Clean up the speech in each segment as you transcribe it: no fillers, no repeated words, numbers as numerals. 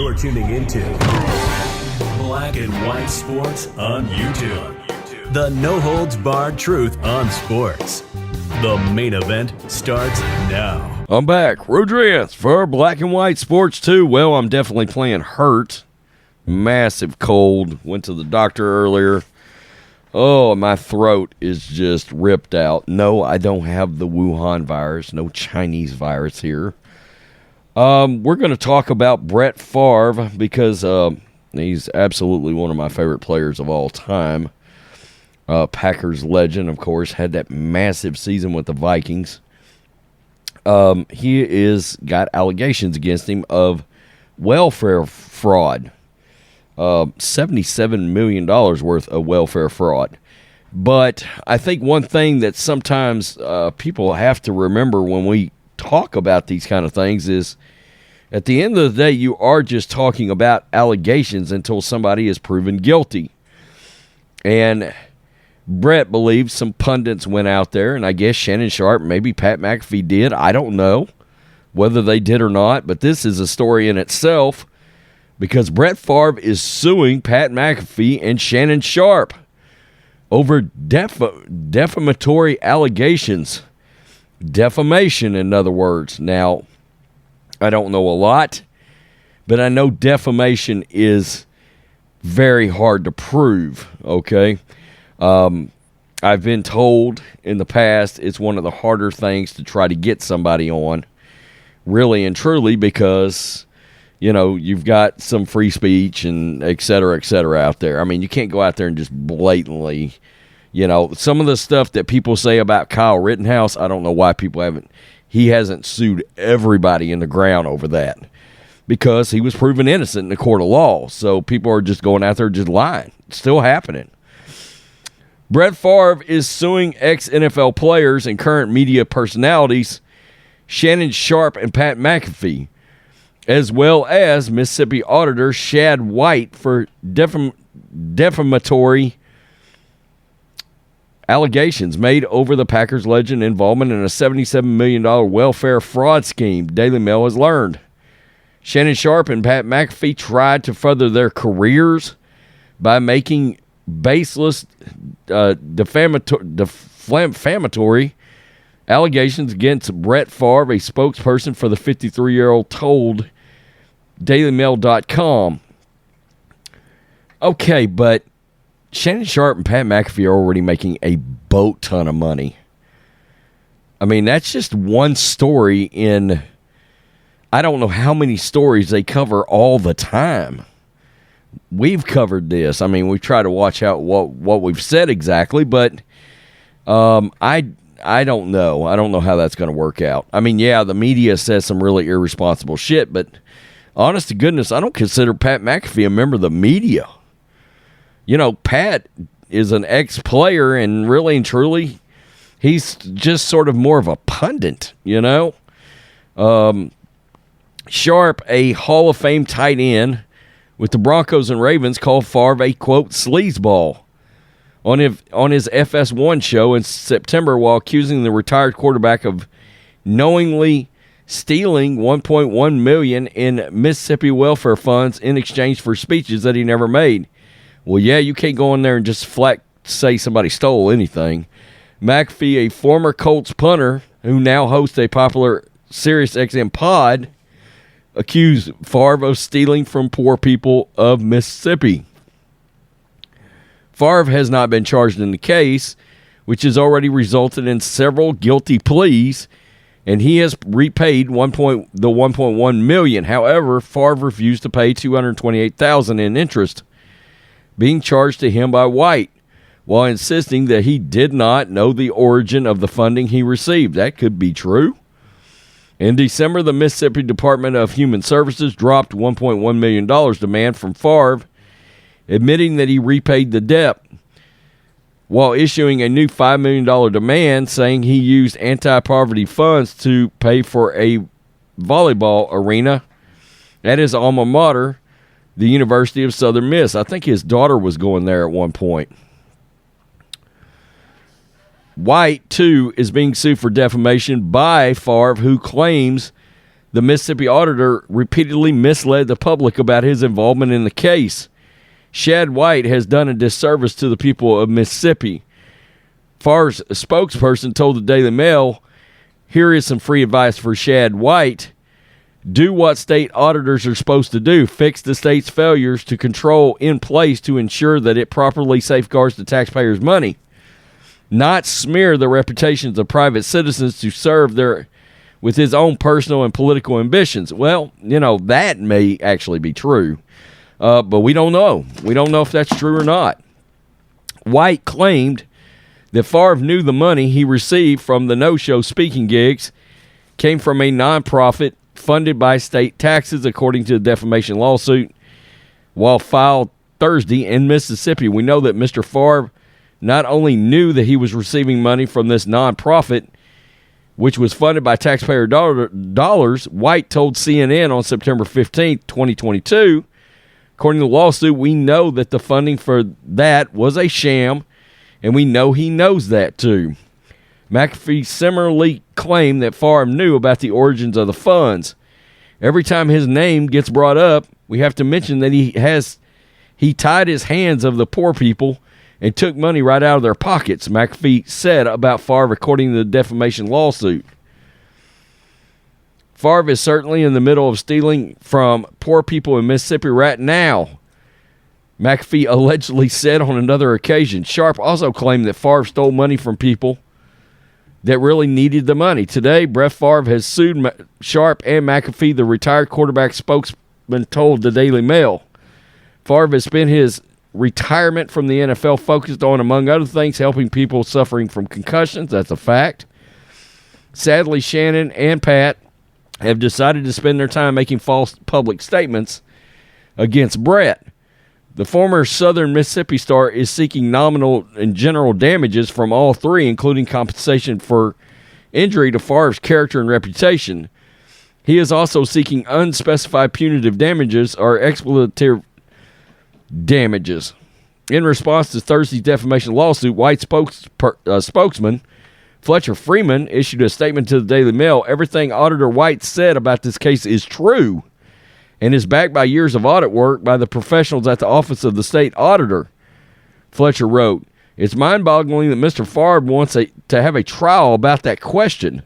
You're tuning into Black and White Sports on YouTube. The no-holds-barred truth on sports. The main event starts now. I'm back. Rodriguez for Black and White Sports 2. Well, I'm definitely playing hurt. Massive cold. Went to the doctor earlier. Oh, my throat is just ripped out. No, I don't have the Wuhan virus. No Chinese virus here. We're going to talk about Brett Favre because he's absolutely one of my favorite players of all time. Packers legend, of course, had that massive season with the Vikings. He is got allegations against him of welfare fraud. $77 million worth of welfare fraud. But I think one thing that sometimes people have to remember when we talk about these kind of things is at the end of the day, you are just talking about allegations until somebody is proven guilty. And Brett believes some pundits went out there, and I guess Shannon Sharpe, maybe Pat McAfee did. I don't know whether they did or not, but this is a story in itself because Brett Favre is suing Pat McAfee and Shannon Sharpe over defamatory allegations. Defamation, in other words. Now, I don't know a lot, but I know defamation is very hard to prove, okay? I've been told in the past it's one of the harder things to try to get somebody on, really and truly, because, you know, you've got some free speech and et cetera out there. I mean, you can't go out there and just blatantly, you know, some of the stuff that people say about Kyle Rittenhouse, I don't know why he hasn't sued everybody in the ground over that because he was proven innocent in the court of law. So people are just going out there just lying. It's still happening. Brett Favre is suing ex-NFL players and current media personalities, Shannon Sharpe and Pat McAfee, as well as Mississippi Auditor Shad White for defamatory allegations made over the Packers legend involvement in a $77 million welfare fraud scheme, Daily Mail has learned. Shannon Sharpe and Pat McAfee tried to further their careers by making baseless defamatory allegations against Brett Favre, a spokesperson for the 53-year-old told DailyMail.com. Okay, but Shannon Sharpe and Pat McAfee are already making a boat ton of money. I mean, that's just one story in, I don't know how many stories they cover all the time. We've covered this. I mean, we try to watch out what we've said exactly, but I don't know. I don't know how that's going to work out. I mean, yeah, the media says some really irresponsible shit, but honest to goodness, I don't consider Pat McAfee a member of the media. You know, Pat is an ex-player, and really and truly, he's just sort of more of a pundit, you know? Sharpe, a Hall of Fame tight end with the Broncos and Ravens, called Favre a, quote, sleazeball on his FS1 show in September while accusing the retired quarterback of knowingly stealing $1.1 million in Mississippi welfare funds in exchange for speeches that he never made. Well, yeah, you can't go in there and just flat say somebody stole anything. McAfee, a former Colts punter who now hosts a popular SiriusXM pod, accused Favre of stealing from poor people of Mississippi. Favre has not been charged in the case, which has already resulted in several guilty pleas, and he has repaid the $1.1 million. However, Favre refused to pay $228,000 in interest, being charged to him by White, while insisting that he did not know the origin of the funding he received. That could be true. In December, the Mississippi Department of Human Services dropped $1.1 million demand from Favre, admitting that he repaid the debt, while issuing a new $5 million demand saying he used anti-poverty funds to pay for a volleyball arena at his alma mater, the University of Southern Miss. I think his daughter was going there at one point. White, too, is being sued for defamation by Favre, who claims the Mississippi auditor repeatedly misled the public about his involvement in the case. Shad White has done a disservice to the people of Mississippi. Favre's spokesperson told the Daily Mail, here is some free advice for Shad White. Do what state auditors are supposed to do. Fix the state's failures to control in place to ensure that it properly safeguards the taxpayers' money. Not smear the reputations of private citizens to serve with his own personal and political ambitions. Well, that may actually be true, but we don't know. We don't know if that's true or not. White claimed that Favre knew the money he received from the no-show speaking gigs came from a nonprofit funded by state taxes, according to the defamation lawsuit, while filed Thursday in Mississippi. We know that Mr. Favre not only knew that he was receiving money from this nonprofit, which was funded by taxpayer dollars, White told CNN on September 15, 2022, according to the lawsuit, we know that the funding for that was a sham, and we know he knows that too. McAfee similarly claimed that Favre knew about the origins of the funds. Every time his name gets brought up, we have to mention that he tied his hands of the poor people and took money right out of their pockets, McAfee said about Favre, according to the defamation lawsuit. Favre is certainly in the middle of stealing from poor people in Mississippi right now, McAfee allegedly said on another occasion. Sharpe also claimed that Favre stole money from people that really needed the money. Today, Brett Favre has sued Sharpe and McAfee, the retired quarterback spokesman told the Daily Mail. Favre has spent his retirement from the NFL focused on, among other things, helping people suffering from concussions. That's a fact. Sadly, Shannon and Pat have decided to spend their time making false public statements against Brett. The former Southern Mississippi star is seeking nominal and general damages from all three, including compensation for injury to Favre's character and reputation. He is also seeking unspecified punitive damages or expletive damages. In response to Thursday's defamation lawsuit, White's spokesman, Fletcher Freeman, issued a statement to the Daily Mail. Everything Auditor White said about this case is true and is backed by years of audit work by the professionals at the Office of the State Auditor. Fletcher wrote, it's mind-boggling that Mr. Favre wants to have a trial about that question.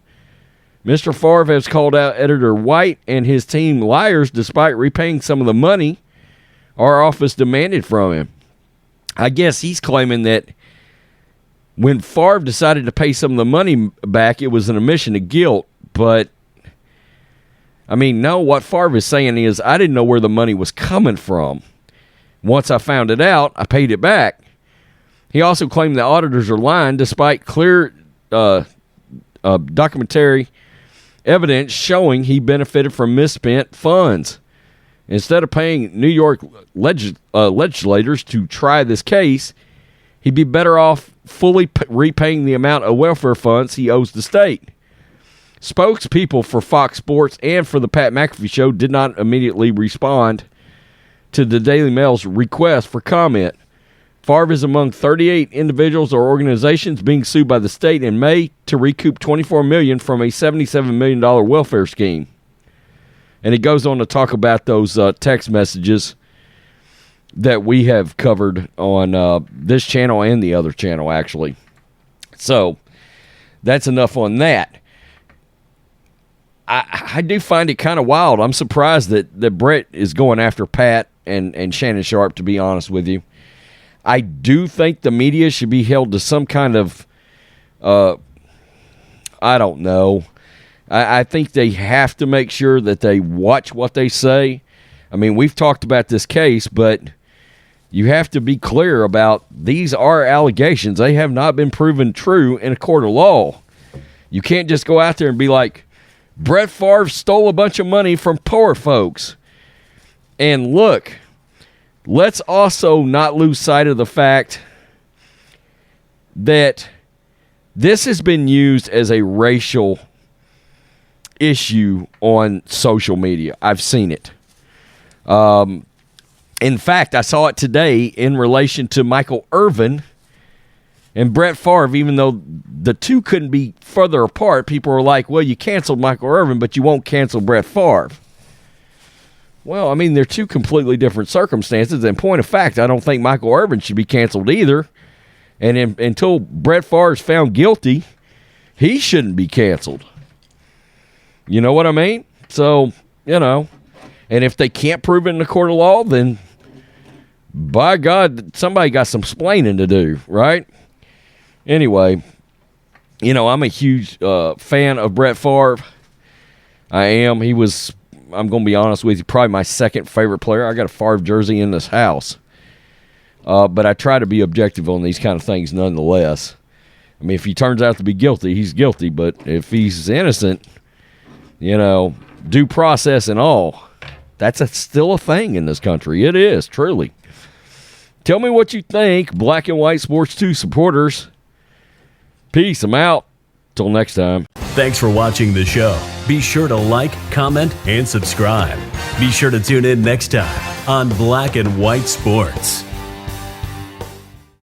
Mr. Favre has called out Editor White and his team liars despite repaying some of the money our office demanded from him. I guess he's claiming that when Favre decided to pay some of the money back, it was an admission of guilt. But, no, what Favre is saying is, I didn't know where the money was coming from. Once I found it out, I paid it back. He also claimed the auditors are lying despite clear documentary evidence showing he benefited from misspent funds. Instead of paying New York legislators to try this case, he'd be better off fully repaying the amount of welfare funds he owes the state. Spokespeople for Fox Sports and for the Pat McAfee Show did not immediately respond to the Daily Mail's request for comment. Favre is among 38 individuals or organizations being sued by the state in May to recoup $24 million from a $77 million welfare scheme. And it goes on to talk about those text messages that we have covered on this channel and the other channel, actually. So that's enough on that. I do find it kind of wild. I'm surprised that Brett is going after Pat and Shannon Sharpe, to be honest with you. I do think the media should be held to some kind of, I don't know. I think they have to make sure that they watch what they say. We've talked about this case, but you have to be clear about these are allegations. They have not been proven true in a court of law. You can't just go out there and be like, Brett Favre stole a bunch of money from poor folks. And look, let's also not lose sight of the fact that this has been used as a racial issue on social media. I've seen it. In fact, I saw it today in relation to Michael Irvin And Brett Favre, even though the two couldn't be further apart, people were like, well, you canceled Michael Irvin, but you won't cancel Brett Favre. Well, I mean, they're two completely different circumstances. And point of fact, I don't think Michael Irvin should be canceled either. And until Brett Favre is found guilty, he shouldn't be canceled. You know what I mean? So, and if they can't prove it in the court of law, then by God, somebody got some splaining to do, right? Anyway, I'm a huge fan of Brett Favre. I am. I'm going to be honest with you, probably my second favorite player. I got a Favre jersey in this house. But I try to be objective on these kind of things nonetheless. I mean, if he turns out to be guilty, he's guilty. But if he's innocent, due process and all, that's still a thing in this country. It is, truly. Tell me what you think, Black and White Sports 2 supporters. Peace. I'm out. Till next time. Thanks for watching the show. Be sure to like, comment, and subscribe. Be sure to tune in next time on Black and White Sports.